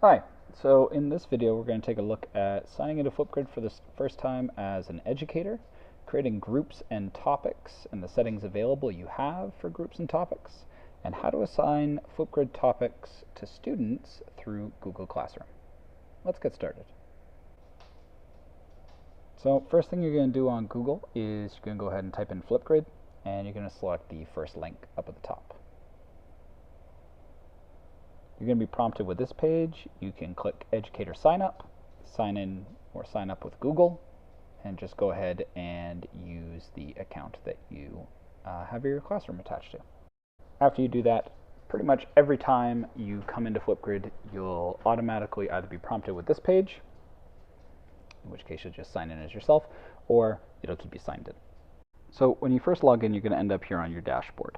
Hi, so in this video we're going to take a look at signing into FlipGrid for the first time as an educator, creating groups and topics and the settings available you have for groups and topics, and how to assign FlipGrid topics to students through Google Classroom. Let's get started. So first thing you're going to do on Google is you're going to go ahead and type in FlipGrid, and you're going to select the first link up at the top. You're going to be prompted with this page. You can click Educator Sign Up, sign in or sign up with Google, and just go ahead and use the account that you have your classroom attached to. After you do that, pretty much every time you come into FlipGrid, you'll automatically either be prompted with this page, in which case you'll just sign in as yourself, or it'll keep you signed in. So when you first log in, you're going to end up here on your dashboard.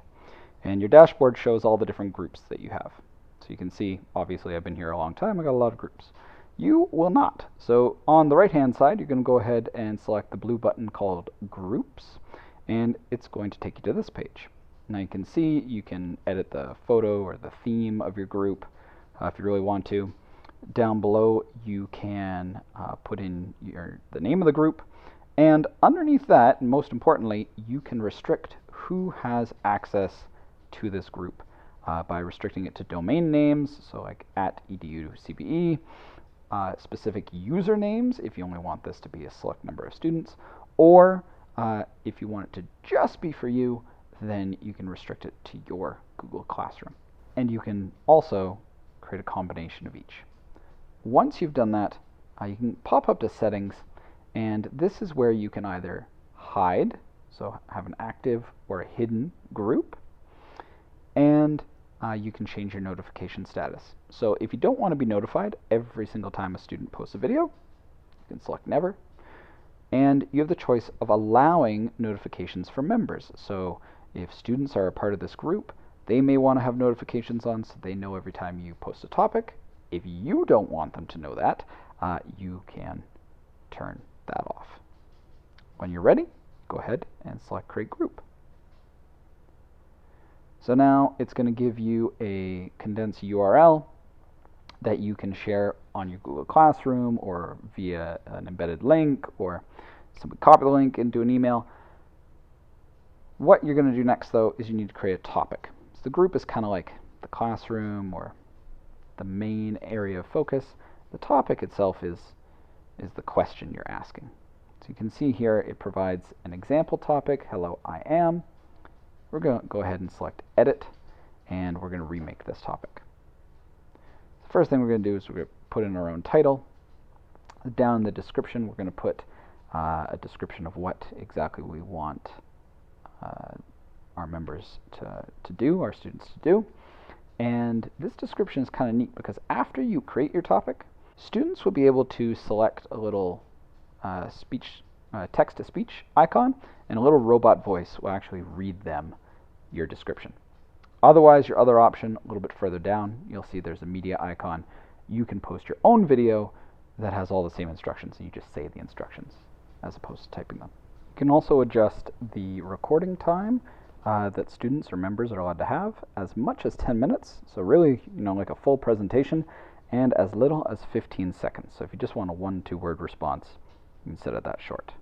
And your dashboard shows all the different groups that you have. So you can see, obviously I've been here a long time, I got a lot of groups. You will not. So on the right hand side, you're going to go ahead and select the blue button called Groups, and it's going to take you to this page. Now you can see you can edit the photo or the theme of your group if you really want to. Down below you can put in the name of the group, and underneath that, and most importantly, you can restrict who has access to this group. By restricting it to domain names, so like @edu.cbe, specific usernames if you only want this to be a select number of students, or if you want it to just be for you, then you can restrict it to your Google Classroom. And you can also create a combination of each. Once you've done that, you can pop up to Settings, and this is where you can either hide, so have an active or a hidden group, and you can change your notification status. So if you don't want to be notified every single time a student posts a video, you can select Never. And you have the choice of allowing notifications for members. So if students are a part of this group, they may want to have notifications on so they know every time you post a topic. If you don't want them to know that, you can turn that off. When you're ready, go ahead and select Create Group. So now it's going to give you a condensed URL that you can share on your Google Classroom or via an embedded link, or simply copy the link into an email. What you're going to do next, though, is you need to create a topic. So the group is kind of like the classroom or the main area of focus. The topic itself is the question you're asking. So you can see here it provides an example topic, Hello, I am. We're going to go ahead and select Edit, and we're going to remake this topic. The first thing we're going to do is we're going to put in our own title. Down in the description, we're going to put a description of what exactly we want our members to do, our students to do. And this description is kind of neat because after you create your topic, students will be able to select a little text-to-speech icon, and a little robot voice will actually read them your description. Otherwise, your other option, a little bit further down, you'll see there's a media icon. You can post your own video that has all the same instructions, and you just say the instructions as opposed to typing them. You can also adjust the recording time that students or members are allowed to have, as much as 10 minutes, so really, like a full presentation, and as little as 15 seconds. So if you just want a 1-2 word response, you can set it that short.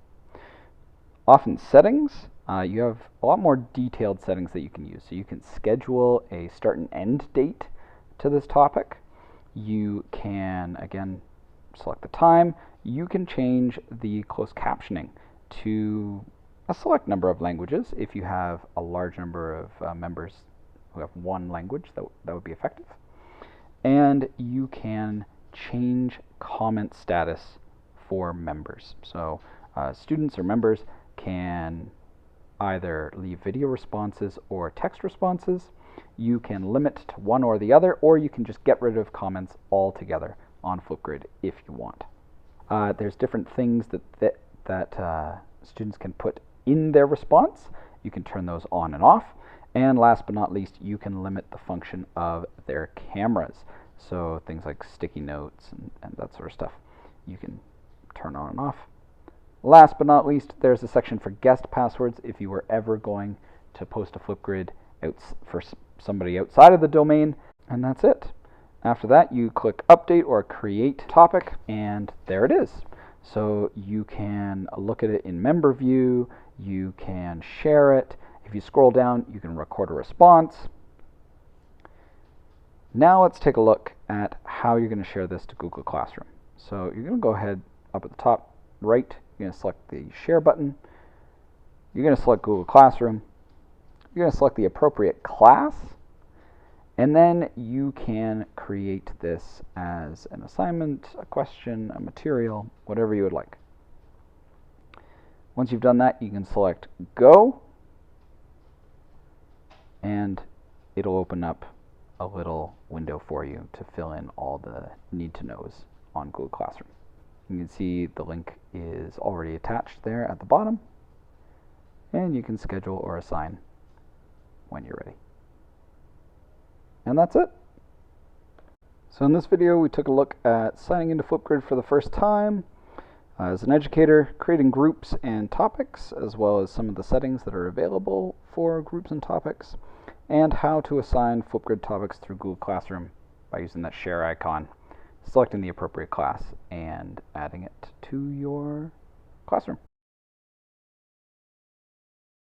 Off in Settings, you have a lot more detailed settings that you can use. So you can schedule a start and end date to this topic. You can, again, select the time. You can change the closed captioning to a select number of languages. If you have a large number of members who have one language, that would be effective. And you can change comment status for members. So students or members can either leave video responses or text responses. You can limit to one or the other, or you can just get rid of comments altogether on FlipGrid if you want. There's different things that students can put in their response. You can turn those on and off. And last but not least, you can limit the function of their cameras. So things like sticky notes and that sort of stuff, you can turn on and off. Last but not least, there's a section for guest passwords if you were ever going to post a FlipGrid for somebody outside of the domain. And that's it. After that, you click Update or Create Topic, and there it is. So you can look at it in member view, you can share it. If you scroll down, you can record a response. Now let's take a look at how you're going to share this to Google Classroom. So you're going to go ahead up at the top right, you're going to select the Share button. You're going to select Google Classroom. You're going to select the appropriate class, and then you can create this as an assignment, a question, a material, whatever you would like. Once you've done that, you can select Go, and it'll open up a little window for you to fill in all the need-to-knows on Google Classroom. You can see the link is already attached there at the bottom, and you can schedule or assign when you're ready. And that's it. So in this video, we took a look at signing into FlipGrid for the first time as an educator, creating groups and topics, as well as some of the settings that are available for groups and topics, and how to assign FlipGrid topics through Google Classroom by using that share icon, selecting the appropriate class, and adding it to your classroom.